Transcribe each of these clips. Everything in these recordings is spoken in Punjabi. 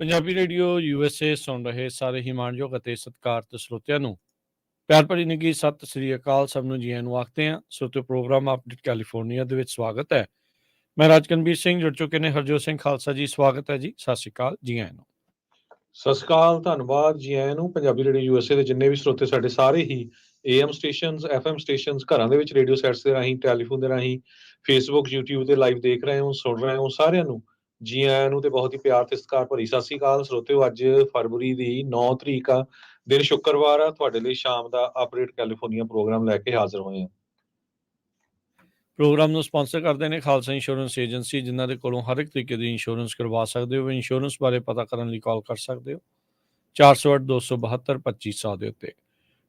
ਪੰਜਾਬੀ ਰੇਡੀਓ USA ਸੁਣ ਰਹੇ ਸਾਰੇ ਹੀ ਮਾਣਯੋਗ ਅਤੇ ਸਤਿਕਾਰਤ ਸਰੋਤਿਆਂ ਨੂੰ ਪਿਆਰ ਭਰੀ ਨਿੱਘੀ ਸਤਿ ਸ੍ਰੀ ਅਕਾਲ। ਸਭ ਨੂੰ ਜੀ ਆਇਆਂ ਨੂੰ ਆਖਦੇ ਹਾਂ। ਸਰੋਤਿਓ ਪ੍ਰੋਗਰਾਮ ਅਪਡੇਟ ਕੈਲੀਫੋਰਨੀਆ ਦੇ ਵਿੱਚ ਸਵਾਗਤ ਹੈ। ਮੈਂ ਰਾਜਕਨਵੀਰ ਸਿੰਘ ਜੁੜ ਚੁੱਕੇ ਨੇ ਹਰਜੋਤ ਸਿੰਘ ਖਾਲਸਾ ਜੀ, ਸਵਾਗਤ ਹੈ ਜੀ। ਸਤਿ ਸ੍ਰੀ ਅਕਾਲ, ਜੀ ਆਇਆਂ ਨੂੰ। ਸਤਿ ਸ਼੍ਰੀ ਅਕਾਲ, ਧੰਨਵਾਦ ਜੀ ਆਇਆਂ ਨੂੰ। ਪੰਜਾਬੀ ਰੇਡੀਓ USA ਦੇ ਜਿੰਨੇ ਵੀ ਸਰੋਤੇ ਸਾਡੇ ਸਾਰੇ ਹੀ AM ਸਟੇਸ਼ਨਸ, FM ਸਟੇਸ਼ਨਸ, ਘਰਾਂ ਦੇ ਵਿੱਚ ਰੇਡੀਓ ਸੈਟਸ ਦੇ ਰਾਹੀਂ, ਟੈਲੀਫੋਨ ਦੇ ਰਾਹੀਂ, ਫੇਸਬੁੱਕ, YouTube ਤੇ ਲਾਈਵ ਦੇਖ ਰਹੇ ਹੋ, ਸੁਣ ਰਹੇ ਹੋ, ਸਾਰਿਆਂ ਨੂੰ ਜੀ ਆਇਆਂ ਨੂੰ ਤੇ ਬਹੁਤ ਹੀ ਪਿਆਰ ਤੇ ਸਤਿਕਾਰ ਭਰੀ ਸਤਿ ਸ਼੍ਰੀ ਅਕਾਲ। ਸਰੋਤਿਓ, ਅੱਜ ਫਰਵਰੀ ਦੀ 9 ਤਰੀਕ ਆ, ਦਿਨ ਸ਼ੁੱਕਰਵਾਰ ਆ। ਤੁਹਾਡੇ ਲਈ ਸ਼ਾਮ ਦਾ ਅਪਡੇਟ ਕੈਲੀਫੋਰਨੀਆ ਪ੍ਰੋਗਰਾਮ ਲੈ ਕੇ ਹਾਜ਼ਰ ਹੋਏ ਹਾਂ। ਪ੍ਰੋਗਰਾਮ ਨੂੰ ਸਪਾਂਸਰ ਕਰਦੇ ਨੇ ਖਾਲਸਾ ਇੰਸ਼ੋਰੈਂਸ ਏਜੰਸੀ, ਜਿਨ੍ਹਾਂ ਦੇ ਕੋਲੋਂ ਹਰ ਇੱਕ ਤਰੀਕੇ ਦੀ ਇੰਸ਼ੋਰੈਂਸ ਕਰਵਾ ਸਕਦੇ ਹੋ। ਇੰਸ਼ੋਰੈਂਸ ਬਾਰੇ ਪਤਾ ਕਰਨ ਲਈ ਕਾਲ ਕਰ ਸਕਦੇ ਹੋ 408-272-2500 ਦੇ ਉੱਤੇ।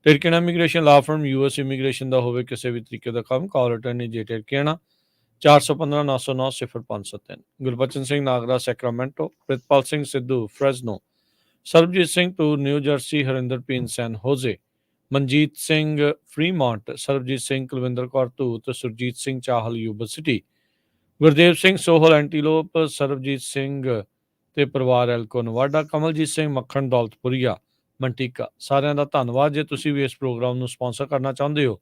ਟਿਰਕੇਣਾ immigration law firm US immigration ਦਾ ਹੋਵੇ ਕਿਸੇ ਵੀ ਤਰੀਕੇ ਦਾ ਕੰਮ, ਕਾਲ ਅਟਰਨੀ ਜੇ ਟਿਰਕੇਣਾ 415-909-0573। Gurbachan Singh Nagra Sacramento, Pritpal Singh Sidhu Fresno, Sarabjit Singh Toor New Jersey, Harinder ਪੀਨ San Jose, Manjit Singh Fremont, Sarabjit Singh Kulwinder Kaur Dhoot, Surjit Singh Chahal Yuba City, Gurdev Singh Sohal Antelope, Sarabjit Singh ਤੇ ਪਰਿਵਾਰ ਐਲਕੋ ਨਵਾਡਾ, ਕਮਲਜੀਤ ਸਿੰਘ ਮੱਖਣ ਦੌਲਤਪੁਰੀਆ ਮੰਟੀਕਾ। ਸਾਰਿਆਂ ਦਾ ਧੰਨਵਾਦ। ਜੇ ਤੁਸੀਂ ਵੀ ਇਸ ਪ੍ਰੋਗਰਾਮ ਨੂੰ ਸਪਾਂਸਰ ਕਰਨਾ ਚਾਹੁੰਦੇ ਹੋ,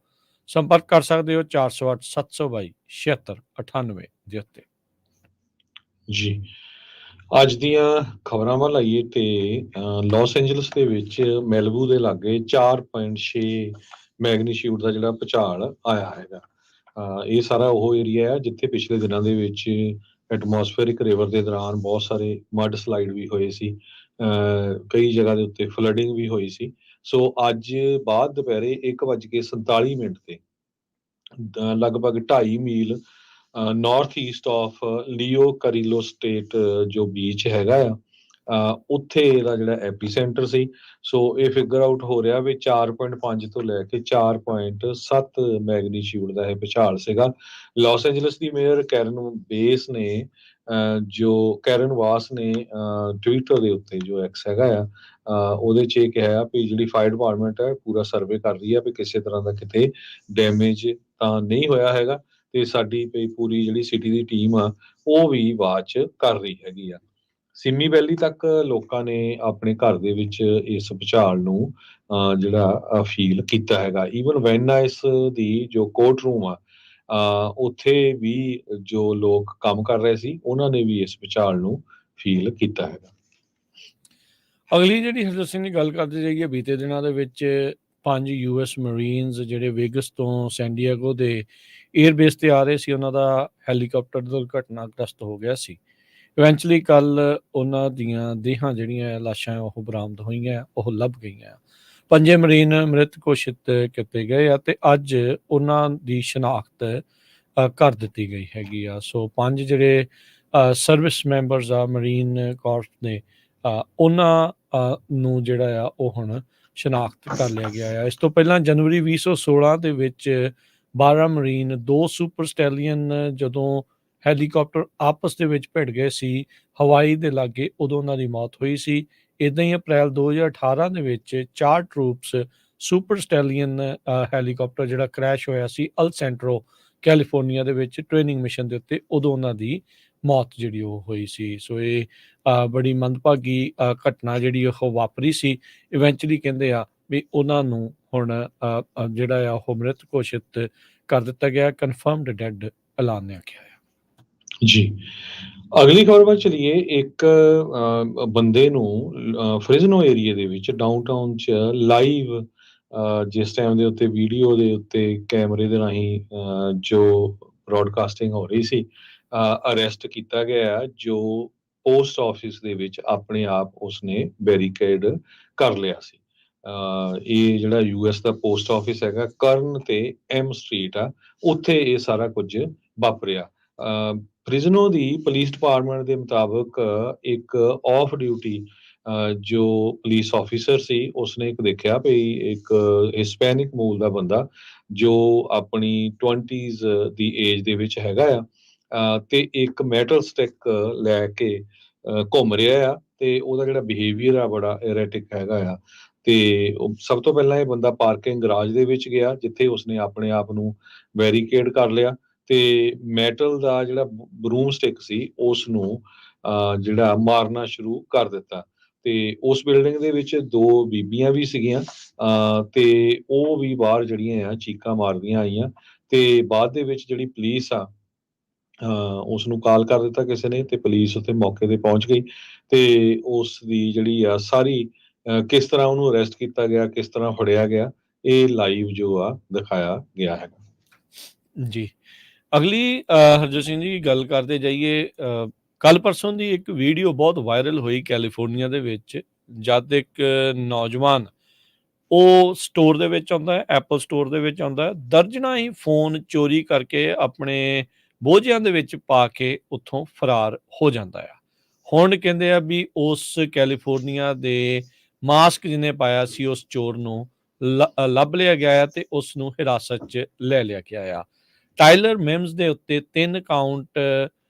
ਸੰਪਰਕ ਕਰ ਸਕਦੇ ਹੋ 408-722-7698 ਦੇ ਉੱਤੇ। ਜੀ, ਅੱਜ ਦੀਆਂ ਖਬਰਾਂ ਵੱਲ ਆਈਏ ਤੇ ਲਾਸ ਐਂਜਲਸ ਦੇ ਵਿੱਚ ਮੈਲਬੂ ਦੇ ਲਾਗੇ 4.6 ਮੈਗਨੀਟਿਊਡ ਦਾ ਜਿਹੜਾ ਭੂਚਾਲ ਆਇਆ ਹੈਗਾ। ਇਹ ਸਾਰਾ ਉਹ ਏਰੀਆ ਹੈ ਜਿੱਥੇ ਪਿਛਲੇ ਦਿਨਾਂ ਦੇ ਵਿੱਚ ਐਟਮੋਸਫੇਰਿਕ ਰਿਵਰ ਦੇ ਦੌਰਾਨ ਬਹੁਤ ਸਾਰੇ ਮੱਡ ਸਲਾਈਡ ਵੀ ਹੋਏ ਸੀ। ਕਈ ਜਗ੍ਹਾ ਦੇ ਉੱਤੇ ਫਲੱਡਿੰਗ ਵੀ ਹੋਈ ਸੀ। ਸੋ ਅੱਜ ਬਾਅਦ ਦੁਪਹਿਰੇ 1:47 ਤੇ ਲਗਭਗ 2.5 ਮੀਲ north east of Leo Carrillo state ਜੋ ਬੀਚ ਹੈਗਾ ਆ, ਉੱਥੇ ਇਹਦਾ ਜਿਹੜਾ ਐਪੀ ਸੈਂਟਰ ਸੀ। ਸੋ ਇਹ ਫਿਗਰ ਆਊਟ ਹੋ ਰਿਹਾ ਵੀ 4.5 ਤੋਂ ਲੈ ਕੇ 4.7 ਮੈਗਨੀਟਿਊਡ ਦਾ ਇਹ ਭੂਚਾਲ ਸੀਗਾ। ਲਾਸ ਐਂਜਲਸ ਦੀ ਮੇਅਰ ਕੈਰਨ ਵਾਸ ਨੇ ਟਵਿੱਟਰ ਦੇ ਉੱਤੇ ਜੋ ਐਕਸ ਹੈਗਾ ਆ, ਉਹਦੇ 'ਚ ਇਹ ਕਿਹਾ ਵੀ ਜਿਹੜੀ ਫਾਇਰ ਡਿਪਾਰਟਮੈਂਟ ਹੈ ਪੂਰਾ ਸਰਵੇ ਕਰ ਰਹੀ ਹੈ ਵੀ ਕਿਸੇ ਤਰ੍ਹਾਂ ਦਾ ਕਿਤੇ ਡੈਮੇਜ ਤਾਂ ਨਹੀਂ ਹੋਇਆ ਹੈਗਾ, ਤੇ ਸਾਡੀ ਪੂਰੀ ਜਿਹੜੀ ਸਿਟੀ ਦੀ ਟੀਮ ਆ ਉਹ ਵੀ ਵਾਚ ਕਰ ਰਹੀ ਹੈਗੀ ਆ। ਸਿੰਮੀ ਵੈਲੀ ਤੱਕ ਲੋਕਾਂ ਨੇ ਆਪਣੇ ਘਰ ਦੇ ਵਿੱਚ ਇਸ ਭੂਚਾਲ ਨੂੰ ਜਿਹੜਾ ਫੀਲ ਕੀਤਾ ਹੈਗਾ। ਈਵਨ ਵੈਨਾਇਸ ਦੀ ਜੋ ਕੋਰਟ ਰੂਮ ਆ, ਉੱਥੇ ਵੀ ਜੋ ਲੋਕ ਕੰਮ ਕਰ ਰਹੇ ਸੀ ਉਹਨਾਂ ਨੇ ਵੀ ਇਸ ਭੂਚਾਲ ਨੂੰ ਫੀਲ ਕੀਤਾ ਹੈਗਾ। ਅਗਲੀ ਜਿਹੜੀ ਹਰਜੋਤ ਸਿੰਘ ਦੀ ਗੱਲ ਕਰਦੇ ਜਾਈਏ, ਬੀਤੇ ਦਿਨਾਂ ਦੇ ਵਿੱਚ 5 US ਮਰੀਨਸ ਜਿਹੜੇ ਵੇਗਸ ਤੋਂ ਸੈਂਡੀਆਗੋ ਦੇ ਏਅਰਬੇਸ ਤੇ ਆ ਰਹੇ ਸੀ, ਉਹਨਾਂ ਦਾ ਹੈਲੀਕਾਪਟਰ ਦੁਰਘਟਨਾਗ੍ਰਸਤ ਹੋ ਗਿਆ ਸੀ। ਇਵੈਂਚੁਅਲੀ ਕੱਲ ਉਹਨਾਂ ਦੀਆਂ ਦੇਹਾਂ ਜਿਹੜੀਆਂ ਲਾਸ਼ਾਂ ਉਹ ਬਰਾਮਦ ਹੋਈਆਂ, ਉਹ ਲੱਭ ਗਈਆਂ। 5 ਮਰੀਨ ਮ੍ਰਿਤ ਘੋਸ਼ਿਤ ਕੀਤੇ ਗਏ ਆ ਤੇ ਅੱਜ ਉਹਨਾਂ ਦੀ ਸ਼ਨਾਖਤ ਕਰ ਦਿੱਤੀ ਗਈ ਹੈਗੀ ਆ। ਸੋ 5 ਜਿਹੜੇ ਸਰਵਿਸ ਮੈਂਬਰਸ ਆ ਮਰੀਨ ਕੋਰਪਸ ਨੇ, ਉਹਨਾਂ ਨੂੰ ਜਿਹੜਾ ਆ ਉਹ ਹੁਣ ਸ਼ਨਾਖਤ ਕਰ ਲਿਆ ਗਿਆ ਆ। ਇਸ ਤੋਂ ਪਹਿਲਾਂ ਜਨਵਰੀ 2016 ਦੇ ਵਿੱਚ 12 ਮਰੀਨ, 2 ਸੁਪਰ ਸਟੈਲੀਅਨ ਜਦੋਂ ਹੈਲੀਕਾਪਟਰ ਆਪਸ ਦੇ ਵਿੱਚ ਭਿੜ ਗਏ ਸੀ ਹਵਾਈ ਦੇ ਲਾਗੇ, ਉਦੋਂ ਉਹਨਾਂ ਦੀ ਮੌਤ ਹੋਈ ਸੀ। ਇੱਦਾਂ ਹੀ ਅਪ੍ਰੈਲ 2018 ਦੇ ਵਿੱਚ 4 ਟਰੂਪਸ ਸੁਪਰ ਸਟੈਲੀਅਨ ਹੈਲੀਕਾਪਟਰ ਜਿਹੜਾ ਕ੍ਰੈਸ਼ ਹੋਇਆ ਸੀ ਅਲ ਸੈਂਟਰੋ ਕੈਲੀਫੋਰਨੀਆ ਦੇ ਵਿੱਚ ਟ੍ਰੇਨਿੰਗ ਮਿਸ਼ਨ ਦੇ ਉੱਤੇ, ਉਦੋਂ ਉਹਨਾਂ ਦੀ ਮੌਤ ਜਿਹੜੀ ਉਹ ਹੋਈ ਸੀ। ਸੋ ਇਹ ਬੜੀ ਮੰਦਭਾਗੀ ਘਟਨਾ ਜਿਹੜੀ ਉਹ ਵਾਪਰੀ ਸੀ। ਇਵੈਂਚੁਅਲੀ ਕਹਿੰਦੇ ਆ ਵੀ ਉਹਨਾਂ ਨੂੰ ਹੁਣ ਜਿਹੜਾ ਆ ਉਹ ਮ੍ਰਿਤ ਘੋਸ਼ਿਤ ਕਰ ਦਿੱਤਾ ਗਿਆ, ਕਨਫਰਮਡ ਡੈਡ ਐਲਾਨਿਆ ਗਿਆ ਹੈ। ਜੀ, ਅਗਲੀ ਖਬਰ ਵੱਲ ਚਲੀਏ। ਇੱਕ ਬੰਦੇ ਨੂੰ ਫ੍ਰਿਜ਼ਨੋ ਏਰੀਏ ਦੇ ਵਿੱਚ ਡਾਊਨਟਾਊਨ 'ਚ ਲਾਈਵ ਜਿਸ ਟਾਈਮ ਦੇ ਉੱਤੇ ਵੀਡੀਓ ਦੇ ਉੱਤੇ ਕੈਮਰੇ ਦੇ ਰਾਹੀਂ ਜੋ ਬ੍ਰੌਡਕਾਸਟਿੰਗ ਹੋ ਰਹੀ ਸੀ, ਅਰੈਸਟ ਕੀਤਾ ਗਿਆ, ਜੋ ਪੋਸਟ ਆਫਿਸ ਦੇ ਵਿੱਚ ਆਪਣੇ ਆਪ ਉਸਨੇ ਬੈਰੀਕੇਡ ਕਰ ਲਿਆ ਸੀ। ਇਹ ਜਿਹੜਾ US ਦਾ ਪੋਸਟ ਆਫਿਸ ਹੈਗਾ, ਕਰਨ ਤੇ M ਸਟਰੀਟ ਆ, ਉੱਥੇ ਇਹ ਸਾਰਾ ਕੁਝ ਵਾਪਰਿਆ। ਫ੍ਰਿਜ਼ਨੋ ਦੀ ਪੁਲਿਸ ਡਿਪਾਰਟਮੈਂਟ ਦੇ ਮੁਤਾਬਕ ਇੱਕ ਆਫ ਡਿਊਟੀ ਜੋ ਪੁਲਿਸ ਆਫਿਸਰ ਸੀ, ਉਸਨੇ ਇੱਕ ਦੇਖਿਆ ਵੀ ਇੱਕ ਹਿਸਪੈਨਿਕ ਮੂਲ ਦਾ ਬੰਦਾ ਜੋ ਆਪਣੀ 20s ਦੀ ਏਜ ਦੇ ਵਿੱਚ ਹੈਗਾ ਆ, ਤੇ ਇੱਕ ਮੈਟਲ ਸਟਿਕ ਲੈ ਕੇ ਘੁੰਮ ਰਿਹਾ ਆ, ਤੇ ਉਹਦਾ ਜਿਹੜਾ ਬਿਹੇਵੀਅਰ ਆ ਬੜਾ ਐਰੈਟਿਕ ਹੈਗਾ ਆ। ਤੇ ਸਭ ਤੋਂ ਪਹਿਲਾਂ ਇਹ ਬੰਦਾ ਪਾਰਕਿੰਗ ਗਰਾਜ ਦੇ ਵਿੱਚ ਗਿਆ, ਜਿੱਥੇ ਉਸਨੇ ਆਪਣੇ ਆਪ ਨੂੰ ਬੈਰੀਕੇਡ ਕਰ ਲਿਆ, ਤੇ ਮੈਟਲ ਦਾ ਜਿਹੜਾ ਬਰੂਮ ਸਟਿਕ ਸੀ ਉਸ ਨੂੰ ਜਿਹੜਾ ਮਾਰਨਾ ਸ਼ੁਰੂ ਕਰ ਦਿੱਤਾ। ਤੇ ਉਸ ਬਿਲਡਿੰਗ ਦੇ ਵਿੱਚ 2 ਬੀਬੀਆਂ ਵੀ ਸੀਗੀਆਂ, ਤੇ ਉਹ ਵੀ ਬਾਹਰ ਜਿਹੜੀਆਂ ਆ ਚੀਕਾਂ ਮਾਰਦੀਆਂ ਆਈਆਂ। ਤੇ ਬਾਅਦ ਦੇ ਵਿੱਚ ਜਿਹੜੀ ਪੁਲਿਸ ਆ, ਉਸਨੂੰ ਕਾਲ ਕਰ ਦਿੱਤਾ ਕਿਸੇ ਨੇ, ਤੇ ਪੁਲਿਸ ਉੱਥੇ ਮੌਕੇ ਤੇ ਪਹੁੰਚ ਗਈ। ਤੇ ਉਸ ਦੀ ਜਿਹੜੀ ਆ ਸਾਰੀ ਕਿਸ ਤਰ੍ਹਾਂ ਉਹਨੂੰ ਅਰੈਸਟ ਕੀਤਾ ਗਿਆ, ਕਿਸ ਤਰ੍ਹਾਂ ਫੜਿਆ ਗਿਆ, ਇਹ ਲਾਈਵ ਜੋ ਆ ਦਿਖਾਇਆ ਗਿਆ ਹੈਗਾ। ਜੀ। ਅਗਲੀ ਹਰਜੋਤ ਸਿੰਘ ਜੀ ਗੱਲ ਕਰਦੇ ਜਾਈਏ, ਕੱਲ ਪਰਸੋਂ ਦੀ ਇੱਕ ਵੀਡੀਓ ਬਹੁਤ ਵਾਇਰਲ ਹੋਈ ਕੈਲੀਫੋਰਨੀਆ ਦੇ ਵਿੱਚ, ਜਦ ਇੱਕ ਨੌਜਵਾਨ ਉਹ ਸਟੋਰ ਦੇ ਵਿੱਚ ਆਉਂਦਾ ਹੈ, ਐਪਲ ਸਟੋਰ ਦੇ ਵਿੱਚ ਆਉਂਦਾ ਹੈ, ਦਰਜਨਾਂ ਹੀ ਫੋਨ ਚੋਰੀ ਕਰਕੇ ਆਪਣੇ ਬੋਝਿਆਂ ਦੇ ਵਿੱਚ ਪਾ ਕੇ ਉੱਥੋਂ ਫਰਾਰ ਹੋ ਜਾਂਦਾ ਆ। ਹੁਣ ਕਹਿੰਦੇ ਆ ਵੀ ਉਸ ਕੈਲੀਫੋਰਨੀਆ ਦੇ ਮਾਸਕ ਜਿਹਨੇ ਪਾਇਆ ਸੀ ਉਸ ਚੋਰ ਨੂੰ ਲੱਭ ਲਿਆ ਗਿਆ ਆ ਤੇ ਉਸ ਨੂੰ ਹਿਰਾਸਤ 'ਚ ਲੈ ਲਿਆ ਗਿਆ ਆ। ਟਾਇਲਰ ਮਿਮਸ ਦੇ ਉੱਤੇ 3 ਕਾਊਂਟ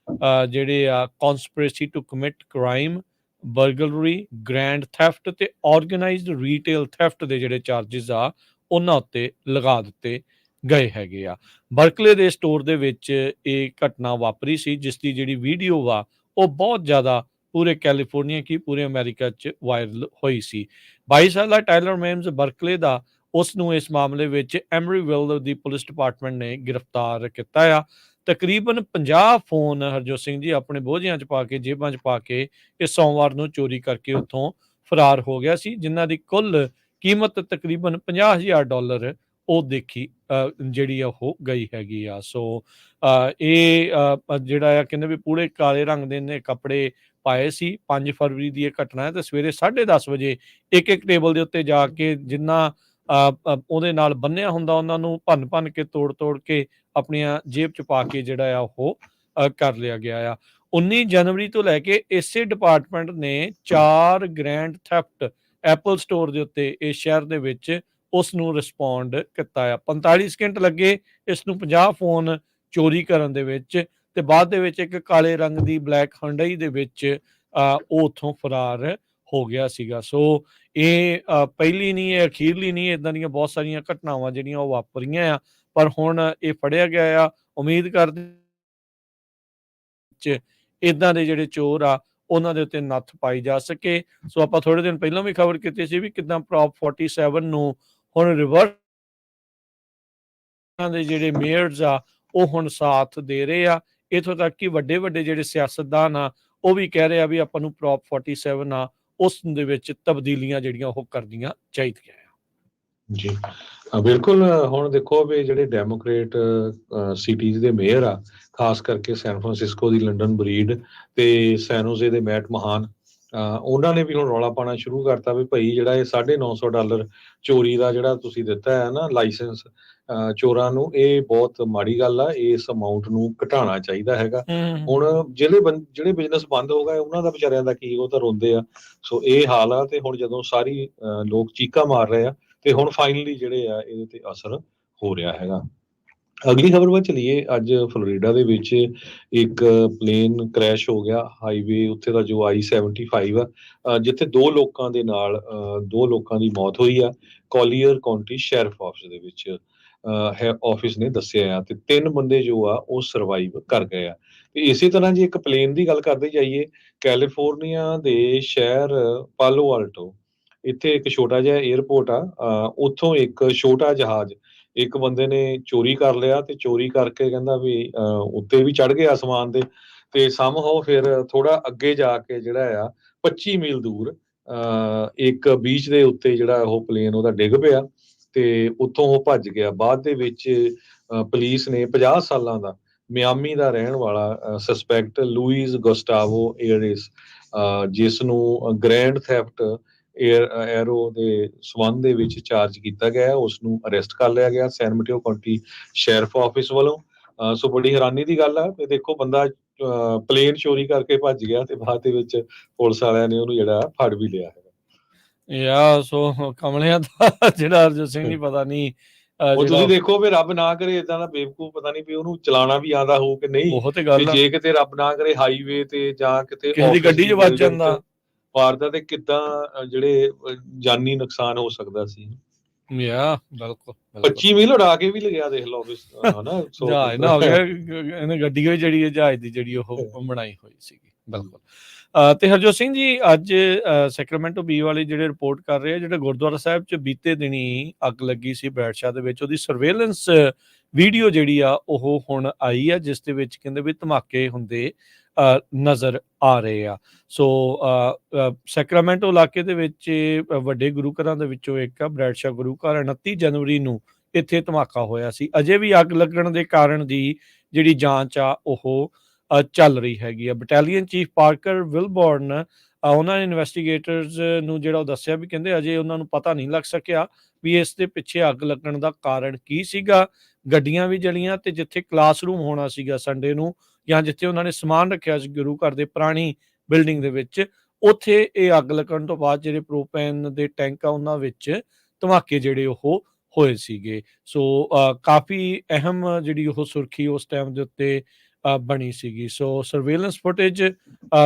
ਜਿਹੜੇ ਆ conspiracy to commit crime, burglary, grand theft ਤੇ ਆਰਗੇਨਾਈਜ਼ਡ ਰੀਟੇਲ ਥੈਫਟ ਦੇ ਜਿਹੜੇ ਚਾਰजेस ਆ ਉਹਨਾਂ ਉੱਤੇ ਲਗਾ ਦਿੱਤੇ ਗਏ ਹੈਗੇ ਆ। ਬਰਕਲੇ ਦੇ ਸਟੋਰ ਦੇ ਵਿੱਚ ਇਹ ਘਟਨਾ ਵਾਪਰੀ ਸੀ, ਜਿਸ ਦੀ ਜਿਹੜੀ ਵੀਡੀਓ ਵਾ ਉਹ ਬਹੁਤ ਜ਼ਿਆਦਾ ਪੂਰੇ ਕੈਲੀਫੋਰਨੀਆ ਕੀ ਪੂਰੇ ਅਮਰੀਕਾ 'ਚ ਵਾਇਰਲ ਹੋਈ ਸੀ। 22 ਸਾਲਾ ਟਾਇਲਰ ਮਿਮਸ ਬਰਕਲੇ ਦਾ, ਉਸ ਨੂੰ ਇਸ ਮਾਮਲੇ ਵਿੱਚ ਐਮਰੀਵਿਲ ਦੀ ਪੁਲਿਸ ਡਿਪਾਰਟਮੈਂਟ ਨੇ ਗ੍ਰਿਫਤਾਰ ਕੀਤਾ ਆ। ਤਕਰੀਬਨ 50 ਫੋਨ ਹਰਜੋਤ ਸਿੰਘ ਜੀ ਆਪਣੇ ਬੋਝਿਆਂ 'ਚ ਪਾ ਕੇ, ਜੇਬਾਂ 'ਚ ਪਾ ਕੇ ਇਹ ਸੋਮਵਾਰ ਨੂੰ ਚੋਰੀ ਕਰਕੇ ਉੱਥੋਂ ਫਰਾਰ ਹੋ ਗਿਆ ਸੀ, ਜਿਨ੍ਹਾਂ ਦੀ ਕੁੱਲ ਕੀਮਤ ਤਕਰੀਬਨ $50,000 ਉਹ ਦੇਖੀ ਜਿਹੜੀ ਆ ਉਹ ਗਈ ਹੈਗੀ ਆ। ਸੋ ਇਹ ਜਿਹੜਾ ਆ ਕਹਿੰਦੇ ਵੀ ਪੂਰੇ ਕਾਲੇ ਰੰਗ ਦੇ ਨੇ ਕੱਪੜੇ ਪਾਏ ਸੀ। 5 ਫਰਵਰੀ ਦੀ ਇਹ ਘਟਨਾ ਹੈ ਤੇ ਸਵੇਰੇ 10:30 ਵਜੇ ਇੱਕ ਟੇਬਲ ਦੇ ਉੱਤੇ ਜਾ ਕੇ ਜਿੰਨਾ ਉਹਦੇ ਨਾਲ ਬੰਨਿਆ ਹੁੰਦਾ ਉਹਨਾਂ ਨੂੰ ਭੰਨ ਕੇ ਤੋੜ ਕੇ ਆਪਣੀਆਂ ਜੇਬ 'ਚ ਪਾ ਕੇ ਜਿਹੜਾ ਆ ਉਹ ਕਰ ਲਿਆ ਗਿਆ ਆ। 19 ਜਨਵਰੀ ਤੋਂ ਲੈ ਕੇ ਇਸੇ ਡਿਪਾਰਟਮੈਂਟ ਨੇ 4 ਗ੍ਰੈਂਡ ਥੈਫਟ ਐਪਲ ਸਟੋਰ ਦੇ ਉੱਤੇ ਇਸ ਸ਼ਹਿਰ ਦੇ ਵਿੱਚ ਉਸ ਨੂੰ ਰਿਸਪੌਂਡ ਕੀਤਾ ਆ। 45 ਸਕਿੰਟ ਲੱਗੇ ਇਸ ਨੂੰ 50 ਫੋਨ ਚੋਰੀ ਕਰਨ ਦੇ ਵਿੱਚ, ਤੇ ਬਾਅਦ ਦੇ ਵਿੱਚ ਇੱਕ ਕਾਲੇ ਰੰਗ ਦੀ ਬਲੈਕ ਹੁੰਡਈ ਦੇ ਵਿੱਚ ਉਹ ਉੱਥੋਂ ਫਰਾਰ ਹੋ ਗਿਆ ਸੀਗਾ। ਸੋ ਇਹ ਪਹਿਲੀ ਨਹੀਂ, ਇਹ ਅਖੀਰਲੀ ਨਹੀਂ, ਇਦਾਂ ਦੀਆਂ ਬਹੁਤ ਸਾਰੀਆਂ ਘਟਨਾਵਾਂ ਜਿਹੜੀਆਂ ਉਹ ਵਾਪਰੀਆਂ ਆ, ਪਰ ਹੁਣ ਇਹ ਫੜਿਆ ਗਿਆ ਆ। ਉਮੀਦ ਕਰਦੇ ਇਦਾਂ ਦੇ ਜਿਹੜੇ ਚੋਰ ਆ ਉਹਨਾਂ ਦੇ ਉੱਤੇ ਨੱਥ ਪਾਈ ਜਾ ਸਕੇ। ਸੋ ਆਪਾਂ ਥੋੜੇ ਦਿਨ ਪਹਿਲਾਂ ਵੀ ਖਬਰ ਕੀਤੀ ਸੀ ਵੀ ਕਿੱਦਾਂ ਪ੍ਰੋਪ 47 ਨੂੰ ਹੁਣ ਰਿਵਰਸ ਦੇ ਜਿਹੜੇ ਮੇਅਰਸ ਆ ਉਹ ਹੁਣ ਸਾਥ ਦੇ ਰਹੇ ਆ। ਇੱਥੋਂ ਤੱਕ ਕਿ ਵੱਡੇ ਜਿਹੜੇ ਸਿਆਸਤਦਾਨ ਆ ਉਹ ਵੀ ਕਹਿ ਰਹੇ ਆ ਵੀ ਆਪਾਂ ਨੂੰ ਪ੍ਰੋਪ 47 ਆ ਉਸ ਦੇ ਵਿੱਚ ਤਬਦੀਲੀਆਂ ਜਿਹੜੀਆਂ ਉਹ ਕਰਨੀਆਂ ਚਾਹੀਦੀਆਂ ਆ। ਜੀ ਬਿਲਕੁਲ। ਹੁਣ ਦੇਖੋ ਵੀ ਜਿਹੜੇ ਡੈਮੋਕ੍ਰੇਟ ਸਿਟੀਜ਼ ਦੇ ਮੇਅਰ ਆ, ਖਾਸ ਕਰਕੇ ਸੈਨ ਫਰਾਂਸਿਸਕੋ ਦੀ ਲੰਡਨ ਬਰੀਡ ਤੇ ਸੈਨੋਜ਼ੇ ਦੇ ਮੈਟ ਮਹਾਨ, ਉਹਨਾਂ ਨੇ ਵੀ ਹੁਣ ਰੌਲਾ ਪਾਉਣਾ ਸ਼ੁਰੂ ਕਰਤਾ ਵੀ ਭਾਈ ਜਿਹੜਾ ਇਹ $950 ਚੋਰੀ ਦਾ ਜਿਹੜਾ ਤੁਸੀਂ ਦਿੱਤਾ ਹੈ ਨਾ ਲਾਇਸੈਂਸ ਚੋਰਾਂ ਨੂੰ, ਇਹ ਬਹੁਤ ਮਾੜੀ ਗੱਲ ਆ, ਇਸ ਅਮਾਊਂਟ ਨੂੰ ਘਟਾਉਣਾ ਚਾਹੀਦਾ ਹੈਗਾ। ਹੁਣ ਜਿਹੜੇ ਬਿਜ਼ਨਸ ਬੰਦ ਹੋ ਗਏ ਉਹਨਾਂ ਦਾ ਵਿਚਾਰਿਆਂ ਦਾ ਕੀ, ਉਹ ਤਾਂ ਰੋਂਦੇ ਆ। ਸੋ ਇਹ ਹਾਲ ਆ, ਤੇ ਹੁਣ ਜਦੋਂ ਸਾਰੀ ਲੋਕ ਚੀਕਾਂ ਮਾਰ ਰਹੇ ਆ ਤੇ ਹੁਣ ਫਾਈਨਲੀ ਜਿਹੜੇ ਆ ਇਹਦੇ ਤੇ ਅਸਰ ਹੋ ਰਿਹਾ ਹੈਗਾ। ਅਗਲੀ ਖਬਰ ਵੱਲ ਚਲੀਏ। ਅੱਜ ਫਲੋਰੀਡਾ ਦੇ ਵਿੱਚ ਇੱਕ ਪਲੇਨ ਕ੍ਰੈਸ਼ ਹੋ ਗਿਆ ਹਾਈਵੇ ਉੱਥੇ ਦਾ, ਜੋ I-75 ਆ, ਜਿੱਥੇ 2 ਲੋਕਾਂ ਦੀ ਮੌਤ ਹੋਈ ਆ। ਕੋਲੀਅਰ ਕਾਉਂਟੀ ਸ਼ੈਰਿਫ ਆਫਿਸ ਦੇ ਵਿੱਚ ਆਫਿਸ ਨੇ ਦੱਸਿਆ ਆ, ਤੇ 3 ਬੰਦੇ ਜੋ ਆ ਉਹ ਸਰਵਾਈਵ ਕਰ ਗਏ ਆ। ਤੇ ਇਸੇ ਤਰ੍ਹਾਂ ਜੇ ਇੱਕ ਪਲੇਨ ਦੀ ਗੱਲ ਕਰਦੇ ਜਾਈਏ, ਕੈਲੀਫੋਰਨੀਆ ਦੇ ਸ਼ਹਿਰ ਪਾਲੋ ਆਲਟੋ, ਇੱਥੇ ਇੱਕ ਛੋਟਾ ਜਿਹਾ 에ਅਰਪੋਰਟ ਆ, ਉੱਥੋਂ ਇੱਕ ਛੋਟਾ ਜਹਾਜ਼ ਇੱਕ ਬੰਦੇ ਨੇ ਚੋਰੀ ਕਰ ਲਿਆ, ਤੇ ਚੋਰੀ ਕਰਕੇ ਕਹਿੰਦਾ ਵੀ ਉੱਤੇ ਵੀ ਚੜ੍ਹ ਗਿਆ ਅਸਮਾਨ ਦੇ, ਤੇ ਸਮਹਾਉ ਫਿਰ ਥੋੜਾ ਅੱਗੇ ਜਾ ਕੇ ਜਿਹੜਾ ਆ 25 ਮੀਲ ਦੂਰ ਇੱਕ ਬੀਚ ਦੇ ਉੱਤੇ ਜਿਹੜਾ ਉਹ ਪਲੇਨ ਉਹਦਾ ਡਿੱਗ ਪਿਆ, ਤੇ ਉੱਥੋਂ ਉਹ ਭੱਜ ਗਿਆ। ਬਾਅਦ ਦੇ ਵਿੱਚ ਪੁਲਿਸ ਨੇ 50 ਸਾਲਾਂ ਦਾ ਮਿਆਮੀ ਦਾ ਰਹਿਣ ਵਾਲਾ ਸਸਪੈਕਟ ਲੂਈਜ਼ ਗੁਸਟਾਵੋ ਏਰਿਸ, ਜਿਸ ਨੂੰ ਗ੍ਰੈਂਡ ਥੈਫਟ ਐਰੋ ਦੇ ਸਬੰਧ ਦੇ ਵਿੱਚ ਚਾਰਜ ਕੀਤਾ ਗਿਆ, ਉਸ ਨੂੰ ਅਰੈਸਟ ਕਰ ਲਿਆ ਗਿਆ ਸੈਨ ਮਟੇਓ ਕਾਉਂਟੀ ਸ਼ੈਰਿਫ ਆਫਿਸ ਵੱਲੋਂ। ਸੋ ਬੜੀ ਹੈਰਾਨੀ ਦੀ ਗੱਲ ਆ, ਤੇ ਦੇਖੋ ਬੰਦਾ ਪਲੇਨ ਚੋਰੀ ਕਰਕੇ ਭੱਜ ਗਿਆ ਤੇ ਬਾਅਦ ਦੇ ਵਿੱਚ ਪੁਲਿਸ ਵਾਲਿਆਂ ਨੇ ਉਹਨੂੰ ਜਿਹੜਾ ਫੜ ਵੀ ਲਿਆ ਹੈਗਾ। ਸੋ ਕਮਲਿਆਂ ਦਾ ਜਿਹੜਾ ਹਰਜੋਤ ਸਿੰਘ ਜੀ ਪਤਾ ਨਹੀਂ, ਉਹ ਤੁਸੀਂ ਦੇਖੋ ਵੀ ਰੱਬ ਨਾ ਕਰੇ ਏਦਾਂ ਦਾ ਬੇਵਕੂਫ, ਪਤਾ ਨਹੀਂ ਵੀ ਉਹਨੂੰ ਚਲਾਉਣਾ ਵੀ ਆਉਂਦਾ ਹੋਊ ਕਿ ਨਹੀਂ, ਉਹ ਤੇ ਗੱਲ ਜੇ ਕਿਤੇ ਰੱਬ ਨਾ ਕਰੇ ਹਾਈਵੇ ਤੇ ਜਾਂ ਕਿਤੇ ਕਿਸੇ ਦੀ ਗੱਡੀ 'ਚ ਵੱਜ ਜਾਂਦਾ ਵਾਰਦਾ, ਤੇ ਕਿੱਦਾਂ ਜਿਹੜੇ ਜਾਨੀ ਨੁਕਸਾਨ ਹੋ ਸਕਦਾ ਸੀ। ਬਿਲਕੁਲ 25 ਮੀਲ ਉਡਾ ਕੇ ਵੀ ਲਗਿਆ, ਦੇਖ ਲਓ ਹਨਾ। ਜਹਾਜ਼ ਨਾ ਹੋ ਗਿਆ, ਇਹਨੇ ਗੱਡੀ ਹੋਈ ਜਿਹੜੀ ਜਹਾਜ਼ ਦੀ ਜਿਹੜੀ ਉਹ ਬਣਾਈ ਹੋਈ ਸੀਗੀ। ਬਿਲਕੁਲ। ਤੇ ਹਰਜੋਤ ਸਿੰਘ ਜੀ, ਅੱਜ ਸੈਕਰਾਮੈਂਟੋ ਬੀ ਵਾਲੇ ਜਿਹੜੇ ਰਿਪੋਰਟ ਕਰ ਰਹੇ ਆ, ਜਿਹੜੇ ਗੁਰਦੁਆਰਾ ਸਾਹਿਬ 'ਚ ਬੀਤੇ ਦਿਨੀ ਅੱਗ ਲੱਗੀ ਸੀ ਬੈਡਸ਼ਾਹ ਦੇ ਵਿੱਚ, ਉਹਦੀ ਸਰਵੇਲੈਂਸ ਵੀਡੀਓ ਜਿਹੜੀ ਆ ਉਹ ਹੁਣ ਆਈ ਆ, ਜਿਸ ਦੇ ਵਿੱਚ ਕਹਿੰਦੇ ਵੀ ਧਮਾਕੇ ਹੁੰਦੇ ਨਜ਼ਰ ਆ ਰਹੇ ਆ। ਸੋ ਸੈਕਰਾਮੈਂਟੋ ਇਲਾਕੇ ਦੇ ਵਿੱਚ ਵੱਡੇ ਗੁਰੂ ਘਰਾਂ ਦੇ ਵਿੱਚੋਂ ਇੱਕ ਆ ਬੈਡਸ਼ਾਹ ਗੁਰੂ ਘਰ। 29 ਜਨਵਰੀ ਨੂੰ ਇੱਥੇ ਧਮਾਕਾ ਹੋਇਆ ਸੀ। ਅਜੇ ਵੀ ਅੱਗ ਲੱਗਣ ਦੇ ਕਾਰਨ ਦੀ ਜਿਹੜੀ ਜਾਂਚ ਆ ਉਹ ਚੱਲ ਰਹੀ ਹੈਗੀ ਆ। ਬਟਾਲੀਅਨ ਚੀਫ ਪਾਰਕਰ ਵਿਲਬੋਰਨ, ਉਹਨਾਂ ਨੇ ਇਨਵੈਸਟੀਗੇਟਰਸ ਨੂੰ ਜਿਹੜਾ ਉਹ ਦੱਸਿਆ ਵੀ ਕਹਿੰਦੇ ਅਜੇ ਉਹਨਾਂ ਨੂੰ ਪਤਾ ਨਹੀਂ ਲੱਗ ਸਕਿਆ ਵੀ ਇਸ ਦੇ ਪਿੱਛੇ ਅੱਗ ਲੱਗਣ ਦਾ ਕਾਰਨ ਕੀ ਸੀਗਾ। ਗੱਡੀਆਂ ਵੀ ਜਲੀਆਂ ਤੇ ਜਿੱਥੇ ਕਲਾਸਰੂਮ ਹੋਣਾ ਸੀਗਾ ਸੰਡੇ ਨੂੰ, ਜਾਂ ਜਿੱਥੇ ਉਹਨਾਂ ਨੇ ਸਮਾਨ ਰੱਖਿਆ ਸੀ ਗੁਰੂ ਘਰ ਦੇ ਪੁਰਾਣੀ ਬਿਲਡਿੰਗ ਦੇ ਵਿੱਚ, ਉੱਥੇ ਇਹ ਅੱਗ ਲੱਗਣ ਤੋਂ ਬਾਅਦ ਜਿਹੜੇ ਪ੍ਰੋਪੇਨ ਦੇ ਟੈਂਕ ਆ ਉਹਨਾਂ ਵਿੱਚ ਧਮਾਕੇ ਜਿਹੜੇ ਉਹ ਹੋਏ ਸੀਗੇ। ਸੋ ਕਾਫੀ ਅਹਿਮ ਜਿਹੜੀ ਉਹ ਸੁਰਖੀ ਉਸ ਟਾਈਮ ਦੇ ਉੱਤੇ ਬਣੀ ਸੀਗੀ। ਸੋ ਸਰਵੇਲੈਂਸ ਫੁਟੇਜ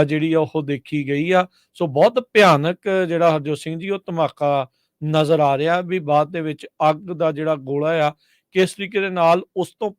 ਜਿਹੜੀ ਆ ਉਹ ਦੇਖੀ ਗਈ ਆ। ਸੋ ਬਹੁਤ ਭਿਆਨਕ ਜਿਹੜਾ ਹਰਜੋਤ ਸਿੰਘ ਜੀ ਉਹ ਧਮਾਕਾ ਨਜ਼ਰ ਆ ਰਿਹਾ ਵੀ ਬਾਅਦ ਦੇ ਵਿੱਚ ਅੱਗ ਦਾ ਜਿਹੜਾ ਗੋਲਾ ਆ ਕਿਸ ਤਰੀਕੇ ਦੇ ਨਾਲ ਉਸ ਤੋਂ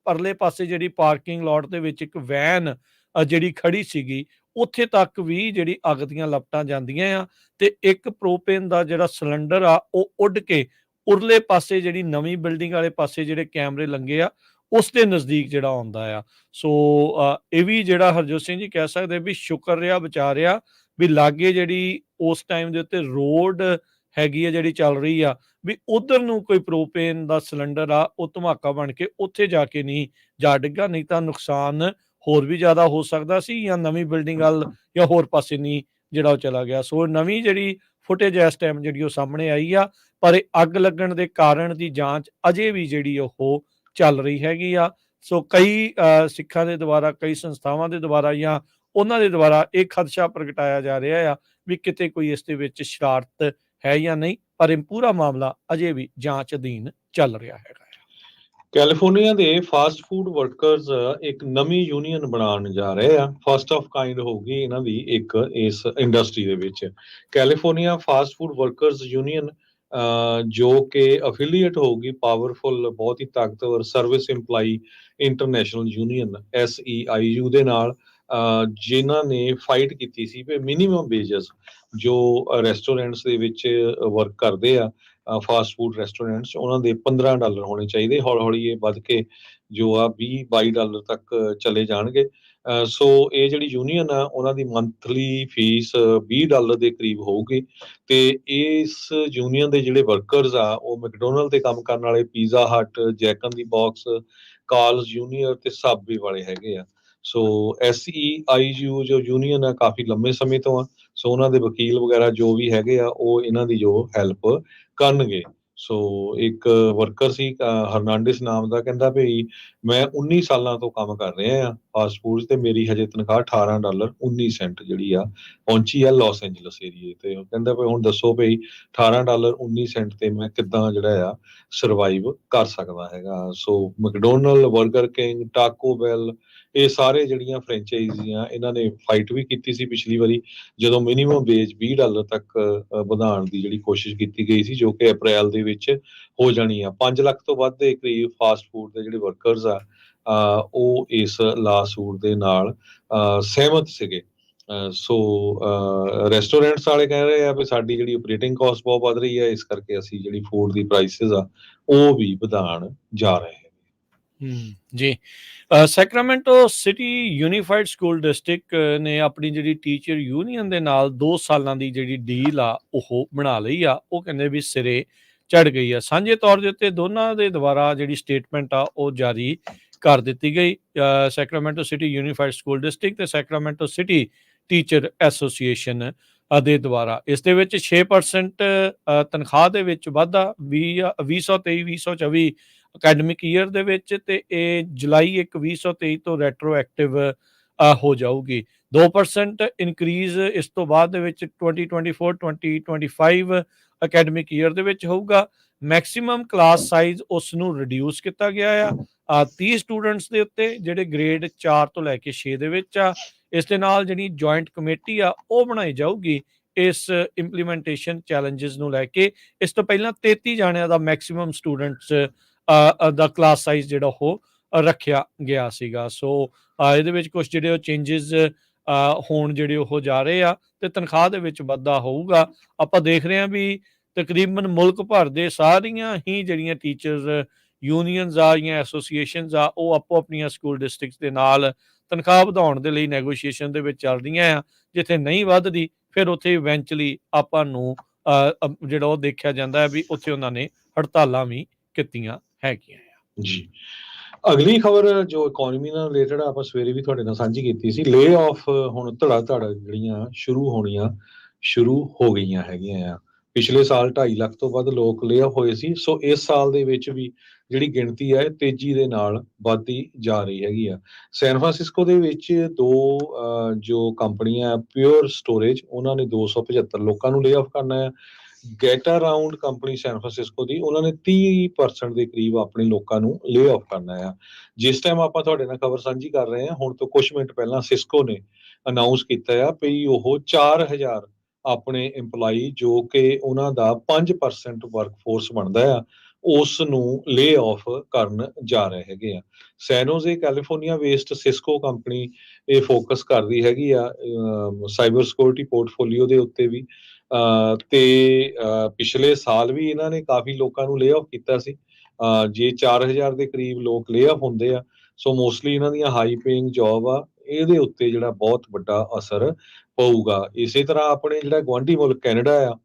ਪਰਲੇ ਪਾਸੇ ਜਿਹੜੀ ਪਾਰਕਿੰਗ ਲੋਟ ਦੇ ਵਿੱਚ ਇੱਕ ਵੈਨ ਜਿਹੜੀ ਖੜੀ ਸੀਗੀ, ਉੱਥੇ ਤੱਕ ਵੀ ਜਿਹੜੀ ਅੱਗ ਦੀਆਂ ਲਪਟਾਂ ਜਾਂਦੀਆਂ ਆ ਤੇ ਇੱਕ ਪ੍ਰੋਪੇਨ ਦਾ ਜਿਹੜਾ ਸਿਲੰਡਰ ਆ ਉਹ ਉੱਡ ਕੇ ਉਰਲੇ ਪਾਸੇ ਜਿਹੜੀ ਨਵੀਂ ਬਿਲਡਿੰਗ ਵਾਲੇ ਪਾਸੇ ਜਿਹੜੇ ਕੈਮਰੇ ਲੱਗੇ ਆ ਉਸ ਦੇ ਨਜ਼ਦੀਕ ਜਿਹੜਾ ਆਉਂਦਾ ਆ। ਸੋ ਇਹ ਵੀ ਜਿਹੜਾ ਹਰਜੋਤ ਸਿੰਘ ਜੀ ਕਹਿ ਸਕਦੇ ਵੀ ਸ਼ੁਕਰ ਰਿਹਾ, ਬਚਾ ਰਿਹਾ ਵੀ ਲਾਗੇ ਜਿਹੜੀ ਉਸ ਟਾਈਮ ਦੇ ਉੱਤੇ ਰੋਡ ਹੈਗੀ ਆ ਜਿਹੜੀ ਚੱਲ ਰਹੀ ਆ, ਵੀ ਉਧਰ ਨੂੰ ਕੋਈ ਪ੍ਰੋਪੇਨ ਦਾ ਸਿਲੰਡਰ ਆ ਉਹ ਧਮਾਕਾ ਬਣ ਕੇ ਉੱਥੇ ਜਾ ਕੇ ਨਹੀਂ ਜਾ ਡਿੱਗਾ, ਨਹੀਂ ਤਾਂ ਨੁਕਸਾਨ ਹੋਰ ਵੀ ਜ਼ਿਆਦਾ ਹੋ ਸਕਦਾ ਸੀ ਜਾਂ ਨਵੀਂ ਬਿਲਡਿੰਗ ਵੱਲ ਜਾਂ ਹੋਰ ਪਾਸੇ ਨਹੀਂ ਜਿਹੜਾ ਉਹ ਚਲਾ ਗਿਆ। ਸੋ ਨਵੀਂ ਜਿਹੜੀ ਫੁਟੇਜ ਇਸ ਟਾਈਮ ਜਿਹੜੀ ਉਹ ਸਾਹਮਣੇ ਆਈ ਆ, ਪਰ ਇਹ ਅੱਗ ਲੱਗਣ ਦੇ ਕਾਰਨ ਦੀ ਜਾਂਚ ਅਜੇ ਵੀ ਜਿਹੜੀ ਉਹ ਚੱਲ ਰਹੀ ਹੈਗੀ ਆ। ਸੋ ਕਈ ਸਿੱਖਾਂ ਦੇ ਦੁਆਰਾ, ਕਈ ਸੰਸਥਾਵਾਂ ਦੇ ਦੁਆਰਾ ਜਾਂ ਉਹਨਾਂ ਦੇ ਦੁਆਰਾ ਇਹ ਖਦਸ਼ਾ ਪ੍ਰਗਟਾਇਆ ਜਾ ਰਿਹਾ ਆ ਵੀ ਕਿਤੇ ਕੋਈ ਇਸ ਦੇ ਵਿੱਚ ਸ਼ਰਾਰਤ ਹੈ ਜਾਂ ਨਹੀਂ, ਪਰ ਇਹ ਪੂਰਾ ਮਾਮਲਾ ਅਜੇ ਵੀ ਜਾਂਚ ਅਧੀਨ ਚੱਲ ਰਿਹਾ ਹੈਗਾ। ਕੈਲੀਫੋਰਨੀਆ ਦੇ ਫਾਸਟ ਫੂਡ ਵਰਕਰਸ ਇੱਕ ਨਵੀਂ ਯੂਨੀਅਨ ਬਣਾਉਣ ਜਾ ਰਹੇ ਆ। ਫਸਟ ਆਫ ਕਾਈਂਡ ਹੋਊਗੀ ਇਹਨਾਂ ਦੀ ਇੱਕ ਇਸ ਇੰਡਸਟਰੀ ਦੇ ਵਿੱਚ। California fast food workers union ਜੋ ਕਿ ਅਫੀਲੀਏਟ ਹੋਊਗੀ ਪਾਵਰਫੁਲ, ਬਹੁਤ ਹੀ ਤਾਕਤਵਰ service employee international union SEIU ਦੇ ਨਾਲ, ਜਿਨ੍ਹਾਂ ਨੇ ਫਾਈਟ ਕੀਤੀ ਸੀ ਵੀ ਮਿਨੀਮਮ ਵੇਜਸ ਜੋ ਰੈਸਟੋਰੈਂਟਸ ਦੇ ਵਿੱਚ ਵਰਕ ਕਰਦੇ ਆ, ਫਾਸਟ ਫੂਡ ਰੈਸਟੋਰੈਂਟਸ, ਉਹਨਾਂ ਦੇ $15 ਹੋਣੇ ਚਾਹੀਦੇ। ਹੌਲੀ ਹੌਲੀ ਇਹ ਵੱਧ ਕੇ ਜੋ ਆ $20-22 ਤੱਕ ਚਲੇ ਜਾਣਗੇ। ਸੋ ਇਹ ਜਿਹੜੀ ਯੂਨੀਅਨ ਆ ਉਹਨਾਂ ਦੀ ਮੰਥਲੀ ਫੀਸ $20 ਦੇ ਕਰੀਬ ਹੋਊਗੀ ਤੇ ਇਸ ਯੂਨੀਅਨ ਦੇ ਜਿਹੜੇ ਵਰਕਰਸ ਆ ਉਹ ਮੈਕਡੋਨਲਡ ਤੇ ਕੰਮ ਕਰਨ ਵਾਲੇ, ਪੀਜ਼ਾ ਹਟ, ਜੈਕ ਇਨ ਦੀ ਬਾਕਸ, ਕਾਰਲਸ ਜੂਨੀਅਰ ਤੇ ਸਾਬਵੇ ਵਾਲੇ ਹੈਗੇ ਆ। ਸੋ SEIU ਜੋ ਯੂਨੀਅਨ ਆ ਕਾਫੀ ਲੰਮੇ ਸਮੇਂ ਤੋਂ ਆ। ਸੋ ਉਹਨਾਂ ਦੇ ਵਕੀਲ ਵਗੈਰਾ ਜੋ ਵੀ ਹੈਗੇ ਆ ਉਹ ਇਹਨਾਂ ਦੀ ਜੋ ਹੈਲਪ ਕਰਨਗੇ। ਸੋ ਇੱਕ ਵਰਕਰ ਸੀ ਹਰਨਾਂਡਿਸ ਨਾਮ ਦਾ, ਕਹਿੰਦਾ ਵੀ ਮੈਂ 19 ਸਾਲਾਂ ਤੋਂ ਕੰਮ ਕਰ ਰਿਹਾ ਆ ਫਾਸਟ ਫੂਡ ਤੇ ਮੇਰੀ ਹਜੇ ਤਨਖਾਹ $18.19 ਜਿਹੜੀ ਆ ਪਹੁੰਚੀ ਆ ਲਾਸ ਐਂਜਲਸ ਏਰੀਏ ਤੇ। ਉਹ ਕਹਿੰਦਾ ਵੀ ਹੁਣ ਦੱਸੋ ਵੀ $18.19 ਤੇ ਮੈਂ ਕਿੱਦਾਂ ਜਿਹੜਾ ਆ ਸਰਵਾਈਵ ਕਰ ਸਕਦਾ ਹੈਗਾ। ਸੋ ਮੈਕਡੋਨਲਡ, ਬਰਗਰ ਕਿੰਗ, ਟਾਕੋ ਬੈਲ, ਇਹ ਸਾਰੇ ਜਿਹੜੀਆਂ ਫਰੈਂਚਾਈਜ਼ੀਆਂ ਇਹਨਾਂ ਨੇ ਫਾਈਟ ਵੀ ਕੀਤੀ ਸੀ ਪਿਛਲੀ ਵਾਰੀ ਜਦੋਂ ਮਿਨੀਮਮ ਵੇਜ $20 ਤੱਕ ਵਧਾਉਣ ਦੀ ਜਿਹੜੀ ਕੋਸ਼ਿਸ਼ ਕੀਤੀ ਗਈ ਸੀ, ਜੋ ਕਿ ਅਪ੍ਰੈਲ ਦੇ ਵਿੱਚ ਹੋ ਜਾਣੀ ਆ। 5 ਲੱਖ ਤੋਂ ਵੱਧ ਦੇ ਕਰੀਬ ਫਾਸਟ ਫੂਡ ਦੇ ਜਿਹੜੇ ਵਰਕਰਸ ਆ ਉਹ ਇਸ ਲਾਸੂਟ ਦੇ ਨਾਲ ਸਹਿਮਤ ਸੀਗੇ। ਸੋ ਰੈਸਟੋਰੈਂਟਸ ਵਾਲੇ ਕਹਿ ਰਹੇ ਆ ਵੀ ਸਾਡੀ ਜਿਹੜੀ ਆਪਰੇਟਿੰਗ ਕਾਸਟ ਬਹੁਤ ਵੱਧ ਰਹੀ ਹੈ, ਇਸ ਕਰਕੇ ਅਸੀਂ ਜਿਹੜੀ ਫੂਡ ਦੀ ਪ੍ਰਾਈਸਿਸ ਆ ਉਹ ਵੀ ਵਧਾਉਣ ਜਾ ਰਹੇ ਹਨ। ਜੀ, Sacramento city unified school district ਨੇ ਆਪਣੀ ਜਿਹੜੀ ਟੀਚਰ ਯੂਨੀਅਨ ਦੇ ਨਾਲ 2 ਸਾਲਾਂ ਦੀ ਜਿਹੜੀ ਡੀਲ ਆ ਉਹ ਬਣਾ ਲਈ ਆ। ਉਹ ਕਹਿੰਦੇ ਵੀ ਸਿਰੇ ਚੜ ਗਈ ਆ। ਸਾਂਝੇ ਤੌਰ ਦੇ ਉੱਤੇ ਦੋਨਾਂ ਦੇ ਦੁਆਰਾ ਜਿਹੜੀ ਸਟੇਟਮੈਂਟ ਆ ਉਹ ਜਾਰੀ ਕਰ ਦਿੱਤੀ ਗਈ, Sacramento city unified school district ਤੇ ਸੈਕਰਾਮੈਂਟੋ ਸਿਟੀ ਟੀਚਰ ਐਸੋਸੀਏਸ਼ਨ ਦੇ ਦੁਆਰਾ। ਇਸ ਦੇ ਵਿੱਚ 6% ਤਨਖਾਹ ਦੇ ਵਿੱਚ ਵਾਧਾ 2023-2024 ਅਕੈਡਮਿਕ ਈਅਰ ਦੇ ਵਿੱਚ, ਤੇ ਇਹ ਜੁਲਾਈ 1, 2023 ਤੋਂ ਰੈਟਰੋਐਕਟਿਵ ਹੋ ਜਾਊਗੀ। 2% ਇਨਕਰੀਜ਼ ਇਸ ਤੋਂ ਬਾਅਦ ਦੇ ਵਿੱਚ 2024-2025 ਅਕੈਡਮਿਕ ਈਅਰ ਦੇ ਵਿੱਚ ਹੋਊਗਾ। ਮੈਕਸਿਮਮ ਕਲਾਸ ਸਾਈਜ਼ ਉਸ ਨੂੰ ਰਿਡਿਊਸ ਕੀਤਾ ਗਿਆ ਆ 30 ਸਟੂਡੈਂਟਸ ਦੇ ਉੱਤੇ, ਜਿਹੜੇ ਗ੍ਰੇਡ 4 ਤੋਂ ਲੈ ਕੇ 6 ਦੇ ਵਿੱਚ ਆ। ਇਸ ਦੇ ਨਾਲ ਜਿਹੜੀ ਜੁਆਇੰਟ ਕਮੇਟੀ ਆ ਉਹ ਬਣਾਈ ਜਾਊਗੀ ਇਸ ਇੰਪਲੀਮੈਂਟੇਸ਼ਨ ਚੈਲੰਜਸ ਨੂੰ ਲੈ ਕੇ। ਇਸ ਤੋਂ ਪਹਿਲਾਂ 33 ਜਾਣਿਆਂ ਦਾ ਮੈਕਸਿਮਮ ਸਟੂਡੈਂਟਸ ਦਾ ਕਲਾਸ ਸਾਈਜ਼ ਜਿਹੜਾ ਉਹ ਰੱਖਿਆ ਗਿਆ ਸੀਗਾ। ਸੋ ਇਹਦੇ ਵਿੱਚ ਕੁਝ ਜਿਹੜੇ ਉਹ ਚੇਂਜਸ ਹੁਣ ਜਿਹੜੇ ਉਹ ਜਾ ਰਹੇ ਆ ਤੇ ਤਨਖਾਹ ਦੇ ਵਿੱਚ ਵਾਧਾ ਹੋਊਗਾ। ਆਪਾਂ ਦੇਖ ਰਹੇ ਹਾਂ ਵੀ ਤਕਰੀਬਨ ਮੁਲਕ ਭਰ ਦੇ ਸਾਰੀਆਂ ਹੀ ਜਿਹੜੀਆਂ ਟੀਚਰਸ ਯੂਨੀਅਨਸ ਆ ਜਾਂ ਐਸੋਸੀਏਸ਼ਨਸ ਆ, ਉਹ ਆਪੋ ਆਪਣੀਆਂ ਸਕੂਲ ਡਿਸਟ੍ਰਿਕਟਸ ਦੇ ਨਾਲ ਤਨਖਾਹ ਵਧਾਉਣ ਦੇ ਲਈ ਨੈਗੋਸ਼ੀਏਸ਼ਨ ਦੇ ਵਿੱਚ ਚੱਲ ਰਹੀਆਂ ਆ। ਜਿੱਥੇ ਨਹੀਂ ਵੱਧਦੀ ਫਿਰ ਉੱਥੇ ਇਵੈਂਚੁਅਲੀ ਆਪਾਂ ਨੂੰ ਜਿਹੜਾ ਉਹ ਦੇਖਿਆ ਜਾਂਦਾ ਹੈ ਵੀ ਉੱਥੇ ਉਹਨਾਂ ਨੇ ਹੜਤਾਲਾਂ ਵੀ ਕੀਤੀਆਂ ਹੈਗੀਆਂ ਆ। ਜੀ, ਅਗਲੀ ਖਬਰ ਜੋ ਇਕੋਨਮੀ ਨਾਲ ਰਿਲੇਟਡ ਆਪਾਂ ਸਵੇਰੇ ਵੀ ਤੁਹਾਡੇ ਨਾਲ ਸਾਂਝੀ ਕੀਤੀ ਸੀ, ਲੇ ਆਫ ਹੁਣ ਧੜਾ ਧੜ ਜਿਹੜੀਆਂ ਸ਼ੁਰੂ ਹੋ ਗਈਆਂ ਹੈਗੀਆਂ ਆ। ਪਿਛਲੇ ਸਾਲ 2.5 ਲੱਖ ਤੋਂ ਵੱਧ ਲੋਕ ਲੇ ਆਫ ਹੋਏ ਸੀ। ਸੋ ਇਸ ਸਾਲ ਦੇ ਵਿੱਚ ਵੀ ਜਿਹੜੀ ਗਿਣਤੀ ਹੈ ਤੇਜ਼ੀ ਦੇ ਨਾਲ ਵੱਧਦੀ ਜਾ ਰਹੀ ਹੈਗੀ ਆ। ਸੈਨ ਫਰਾਂਸਿਸਕੋ ਦੇ ਵਿੱਚ ਜੋ ਕੰਪਨੀਆਂ ਪਿਓਰ ਸਟੋਰੇਜ, ਉਹਨਾਂ ਨੇ 275 ਲੋਕਾਂ ਨੂੰ ਲੇ ਆਫ ਕਰਨਾ ਹੈ। ਗੈਟਾ ਰਾਉਂਡ ਕੰਪਨੀ ਸੈਨ ਫਰਾਂਸਿਸਕੋ ਦੀ, ਉਹਨਾਂ ਨੇ 30% ਦੇ ਕਰੀਬ ਆਪਣੇ ਲੋਕਾਂ ਨੂੰ ਲੇ ਆਫ ਕਰਨਾ ਆ। ਜਿਸ ਟਾਈਮ ਆਪਾਂ ਤੁਹਾਡੇ ਨਾਲ ਖਬਰ ਸਾਂਝੀ ਕਰ ਰਹੇ ਹਾਂ, ਹੁਣ ਤੋਂ ਕੁਝ ਮਿੰਟ ਪਹਿਲਾਂ ਸਿਸਕੋ ਨੇ ਅਨਾਉਂਸ ਕੀਤਾ ਆ ਵੀ ਉਹ 4000 ਆਪਣੇ EMPLOYE ਜੋ ਕਿ ਉਹਨਾਂ ਦਾ 5% ਵਰਕਫੋਰਸ ਬਣਦਾ ਆ, ਉਸ ਨੂੰ ਲੇ ਆਫ ਕਰਨ ਜਾ ਰਹੇ ਹੈਗੇ ਆ। ਸੈਨੋਜ਼ੇ ਕੈਲੀਫੋਰਨੀਆ ਵੇਸਡ ਸਿਸਕੋ ਕੰਪਨੀ ਇਹ ਫੋਕਸ ਕਰਦੀ ਹੈਗੀ ਆ ਸਾਈਬਰ ਸਿਕਿਉਰਿਟੀ ਪੋਰਟਫੋਲੀਓ ਦੇ ਉੱਤੇ ਵੀ। ਤੇ ਪਿਛਲੇ ਸਾਲ ਵੀ ਇਹਨਾਂ ਨੇ ਕਾਫੀ ਲੋਕਾਂ ਨੂੰ ਲੇ ਆਫ ਕੀਤਾ ਸੀ। ਜੇ 4000 ਦੇ ਕਰੀਬ ਲੋਕ ਲੇ ਆਫ ਹੁੰਦੇ ਆ, ਸੋ ਮੋਸਟਲੀ ਇਹਨਾਂ ਦੀਆਂ ਹਾਈ ਪੇਇੰਗ ਜੌਬ ਆ, ਇਹਦੇ ਉੱਤੇ ਜਿਹੜਾ ਬਹੁਤ ਵੱਡਾ ਅਸਰ ਪਊਗਾ। ਇਸੇ ਤਰ੍ਹਾਂ ਆਪਣੇ ਜਿਹੜਾ ਗੁਆਂਢੀ ਮੁਲਕ ਕੈਨੇਡਾ ਆ,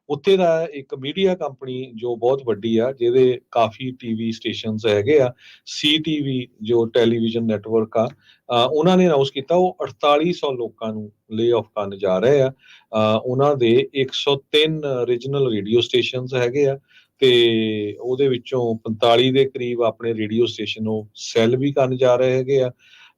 ਉੱਥੇ ਦਾ ਇੱਕ ਮੀਡੀਆ ਕੰਪਨੀ ਜੋ ਬਹੁਤ ਵੱਡੀ ਆ, ਜਿਹਦੇ ਕਾਫੀ ਟੀਵੀ ਸਟੇਸ਼ਨਸ ਹੈਗੇ ਆ, CTV ਜੋ ਟੈਲੀਵਿਜ਼ਨ ਨੈਟਵਰਕ ਆ, ਉਹਨਾਂ ਨੇ ਅਨਾਉਂਸ ਕੀਤਾ ਉਹ 4800 ਲੋਕਾਂ ਨੂੰ ਲੇ ਆਫ ਕਰਨ ਜਾ ਰਹੇ ਆ। ਉਹਨਾਂ ਦੇ 103 ਰੀਜਨਲ ਰੇਡੀਓ ਸਟੇਸ਼ਨਸ ਹੈਗੇ ਆ ਤੇ ਉਹਦੇ ਵਿੱਚੋਂ 45 ਦੇ ਕਰੀਬ ਆਪਣੇ ਰੇਡੀਓ ਸਟੇਸ਼ਨ ਉਹ ਸੈੱਲ ਵੀ ਕਰਨ ਜਾ ਰਹੇ ਹੈਗੇ ਆ।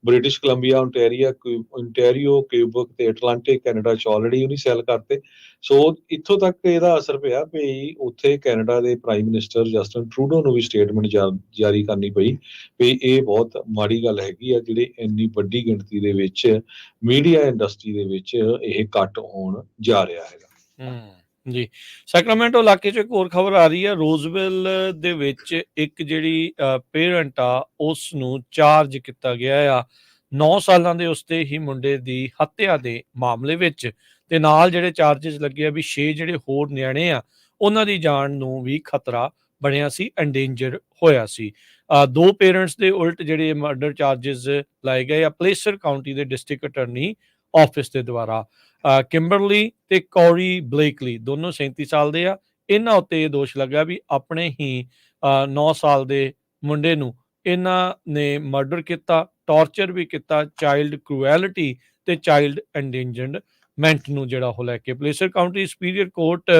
ਬ੍ਰਿਟਿਸ਼ ਕੋਲੰਬੀਆ, ontario, ਕਿਊਬਕ ਤੇ ਅਟਲਾਂਟਿਕ ਕੈਨੇਡਾ ਚ ਆਲਰੇਡੀ ਉਹਨੇ ਸੈੱਲ ਕਰਤੇ। ਸੋ ਇੱਥੋਂ ਤੱਕ ਇਹਦਾ ਅਸਰ ਪਿਆ ਵੀ ਉੱਥੇ ਕੈਨੇਡਾ ਦੇ ਪ੍ਰਾਈਮ ਮਿਨਿਸਟਰ ਜਸਟਿਨ ਟਰੂਡੋ ਨੂੰ ਵੀ ਸਟੇਟਮੈਂਟ ਜਾਰੀ ਕਰਨੀ ਪਈ ਵੀ ਇਹ ਬਹੁਤ ਮਾੜੀ ਗੱਲ ਹੈਗੀ ਆ ਜਿਹੜੇ ਇੰਨੀ ਵੱਡੀ ਗਿਣਤੀ ਦੇ ਵਿੱਚ ਮੀਡੀਆ ਇੰਡਸਟਰੀ ਦੇ ਵਿੱਚ ਇਹ ਘੱਟ ਹੋਣ ਜਾ ਰਿਹਾ ਹੈਗਾ। ਜੀ, ਸੈਕਰਾਮੈਂਟੋ ਇਲਾਕੇ 'ਚ ਇੱਕ ਹੋਰ ਖਬਰ ਆ ਰਹੀ ਹੈ। ਰੋਜ਼ਵਿਲ ਦੇ ਵਿੱਚ ਇੱਕ ਜਿਹੜੀ ਪੇਰੈਂਟ ਆ, ਉਸ ਨੂੰ ਚਾਰਜ ਕੀਤਾ ਗਿਆ ਆ 9 ਸਾਲਾਂ ਦੇ ਉਸਤੇ ਹੀ ਮੁੰਡੇ ਦੀ ਹੱਤਿਆ ਦੇ ਮਾਮਲੇ ਵਿੱਚ, ਤੇ ਨਾਲ ਜਿਹੜੇ ਚਾਰਜਸ ਲੱਗੇ ਆ ਵੀ 6 ਜਿਹੜੇ ਹੋਰ ਨਿਆਣੇ ਆ ਉਹਨਾਂ ਦੀ ਜਾਨ ਨੂੰ ਵੀ ਖਤਰਾ ਬਣਿਆ ਸੀ, ਐਂਡੇਂਜਰ ਹੋਇਆ ਸੀ। 2 ਪੇਰੈਂਟਸ ਦੇ ਉਲਟ ਜਿਹੜੇ ਮਰਡਰ ਚਾਰਜਸ ਲਾਏ ਗਏ ਆ ਪਲੇਸਰ ਕਾਊਂਟੀ ਦੇ ਡਿਸਟ੍ਰਿਕਟ ਅਟਰਨੀ ਆਫਿਸ ਦੇ ਦੁਆਰਾ। ਕਿੰਬਰਲੀ ਤੇ ਕੌਰੀ ਬਲੇਕਲੀ ਦੋਨੋਂ 37 ਸਾਲ ਦੇ ਆ। ਇਹਨਾਂ ਉੱਤੇ ਇਹ ਦੋਸ਼ ਲੱਗਾ ਵੀ ਆਪਣੇ ਹੀ 9 ਸਾਲ ਦੇ ਮੁੰਡੇ ਨੂੰ ਇਹਨਾਂ ਨੇ ਮਰਡਰ ਕੀਤਾ, ਟਾਰਚਰ ਵੀ ਕੀਤਾ, ਚਾਈਲਡ ਕਰੂਐਲਿਟੀ ਤੇ ਚਾਈਲਡ ਐਂਡੇਂਜਰਮੈਂਟ ਨੂੰ ਜਿਹੜਾ ਉਹ ਲੈ ਕੇ। ਪਲੇਸਰ ਕਾਊਂਟੀ ਸੁਪੀਰੀਅਰ ਕੋਰਟ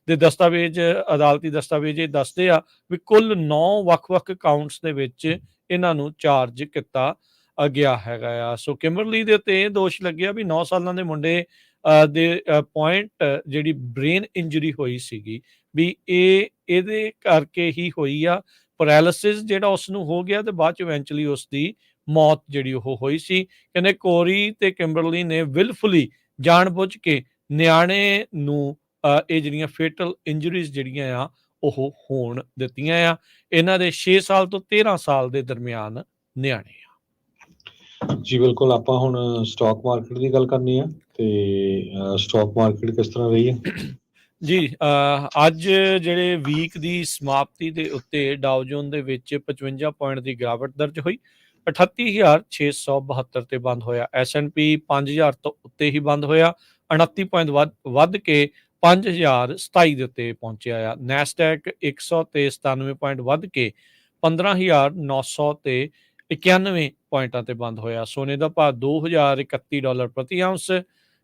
ਦੇ ਦਸਤਾਵੇਜ਼, ਅਦਾਲਤੀ ਦਸਤਾਵੇਜ਼ ਇਹ ਦੱਸਦੇ ਆ ਵੀ ਕੁੱਲ 9 ਵੱਖ-ਵੱਖ ਕਾਊਂਟਸ ਦੇ ਵਿੱਚ ਇਹਨਾਂ ਨੂੰ ਚਾਰਜ ਕੀਤਾ ਗਿਆ ਹੈਗਾ ਆ। ਸੋ ਕਿੰਬਰਲੀ ਦੇ ਉੱਤੇ ਇਹ ਦੋਸ਼ ਲੱਗਿਆ ਵੀ 9 ਸਾਲਾਂ ਦੇ ਮੁੰਡੇ ਦੇ ਪੁਆਇੰਟ ਜਿਹੜੀ ਬ੍ਰੇਨ ਇੰਜਰੀ ਹੋਈ ਸੀਗੀ ਵੀ ਇਹਦੇ ਕਰਕੇ ਹੀ ਹੋਈ ਆ। ਪੈਰਾਲਿਸਿਸ ਜਿਹੜਾ ਉਸ ਨੂੰ ਹੋ ਗਿਆ ਤੇ ਬਾਅਦ ਚ ਇਵੈਂਚੁਅਲੀ ਉਸ ਦੀ ਮੌਤ ਜਿਹੜੀ ਉਹ ਹੋਈ ਸੀ। ਕਹਿੰਦੇ ਕੋਰੀ ਤੇ ਕਿੰਬਰਲੀ ਨੇ ਵਿਲਫੁਲੀ ਜਾਣਬੁੱਝ ਕੇ ਨਿਆਣੇ ਨੂੰ ਇਹ ਜਿਹੜੀਆਂ ਫੇਟਲ ਇੰਜਰੀਜ਼ ਜਿਹੜੀਆਂ ਆ ਉਹ ਹੋਣ ਦਿੱਤੀਆਂ ਆ। ਇਹਨਾਂ ਦੇ 6 ਸਾਲ ਤੋਂ 13 ਸਾਲ ਦੇ ਦਰਮਿਆਨ ਨਿਆਣੇ ਆ। ਜੀ ਬਿਲਕੁਲ, ਆਪਾਂ ਹੁਣ ਸਟਾਕ ਮਾਰਕੀਟ ਦੀ ਗੱਲ ਕਰਨੀ ਆ ਤੇ ਸਟਾਕ ਮਾਰਕੀਟ ਕਿਸ ਤਰ੍ਹਾਂ ਰਹੀ ਹੈ ਜੀ। ਅੱਜ ਜਿਹੜੇ ਵੀਕ ਦੀ ਸਮਾਪਤੀ ਦੇ ਉੱਤੇ ਡਾਓ ਜੋਨ ਦੇ ਵਿੱਚ 55 ਪੁਆਇੰਟ ਦੀ ਗਿਰਾਵਟ ਦਰਜ ਹੋਈ, 38,672 ਤੇ ਬੰਦ ਹੋਇਆ। S&P 5000 ਤੋਂ ਉੱਤੇ ਹੀ ਬੰਦ ਹੋਇਆ, 29 ਪੁਆਇੰਟ ਵੱਧ ਕੇ 5027 ਦੇ ਉੱਤੇ ਪਹੁੰਚਿਆ ਆ। ਨੈਸਡੈਕ 100 ਤੇ 97 ਪੁਆਇੰਟ ਵੱਧ ਕੇ 15,900 ਤੇ 91 ਪੁਆਇੰਟਾਂ ਤੇ ਬੰਦ ਹੋਇਆ। ਸੋਨੇ ਦਾ ਭਾਅ $2031 ਪ੍ਰਤੀ ਆਉਂਸ,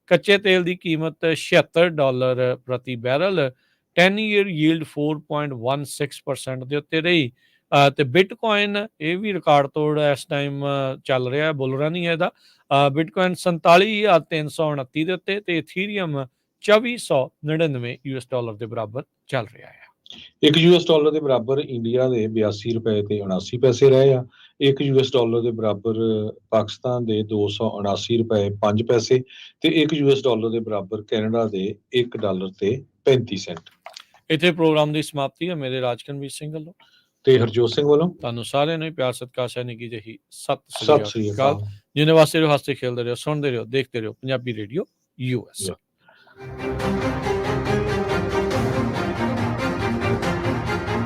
ਕੱਚੇ ਤੇਲ ਦੀ ਕੀਮਤ $76 ਪ੍ਰਤੀ ਬੈਰਲ, 10 ਈਅਰ ਯੀਲਡ 4.16% ਦੇ ਉੱਤੇ ਰਹੀ। ਤੇ ਬਿਟਕੋਇਨ ਇਹ ਵੀ ਰਿਕਾਰਡ ਤੋੜ ਇਸ ਟਾਈਮ ਚੱਲ ਰਿਹਾ, ਬੁਲ ਰਨ ਹੀ ਹੈ ਇਹਦਾ। ਬਿਟਕੋਇਨ 47,329 ਦੇ ਉੱਤੇ ਤੇ ਇਥੀਰੀਅਮ $2499 ਦੇ ਬਰਾਬਰ ਚੱਲ ਰਿਹਾ ਹੈ। $1 ਦੇ ਬਰਾਬਰ ਇੰਡੀਆ ਦੇ 82 ਰੁਪਏ ਤੇ 79 ਪੈਸੇ ਰਹੇ ਆ। $1 ਦੇ ਬਰਾਬਰ ਪਾਕਿਸਤਾਨ ਦੇ 279 ਰੁਪਏ 5 ਪੈਸੇ ਤੇ $1 ਦੇ ਬਰਾਬਰ ਕੈਨੇਡਾ ਦੇ $1 ਤੇ 35 ਸੈਂਟ। ਇੱਥੇ ਪ੍ਰੋਗਰਾਮ ਦੀ ਸਮਾਪਤੀ ਹੈ। ਮੇਰੇ ਰਾਜਕਨਵੀਰ ਸਿੰਘ ਵੱਲੋਂ ਤੇ ਹਰਜੋਤ ਸਿੰਘ ਵੱਲੋਂ ਤੁਹਾਨੂੰ ਸਾਰਿਆਂ ਨੂੰ ਹੀ ਪਿਆਰ ਸਤਿਕਾਰ ਸੈਨਿਕੀ ਜਿਹੀ ਸਤਿ ਸਤਿ ਸ੍ਰੀ ਸ੍ਰੀ ਅਕਾਲ। ਅਕਾਲ। ਜਿੰਨੇ ਵਾਸਤੇ ਰਹੋ, ਹੱਸਦੇ ਖੇਲਦੇ ਰਹੋ, ਸੁਣਦੇ ਰਹੋ, ਦੇਖਦੇ ਰਹੋ ਪੰਜਾਬੀ ਰੇਡੀਓ USA।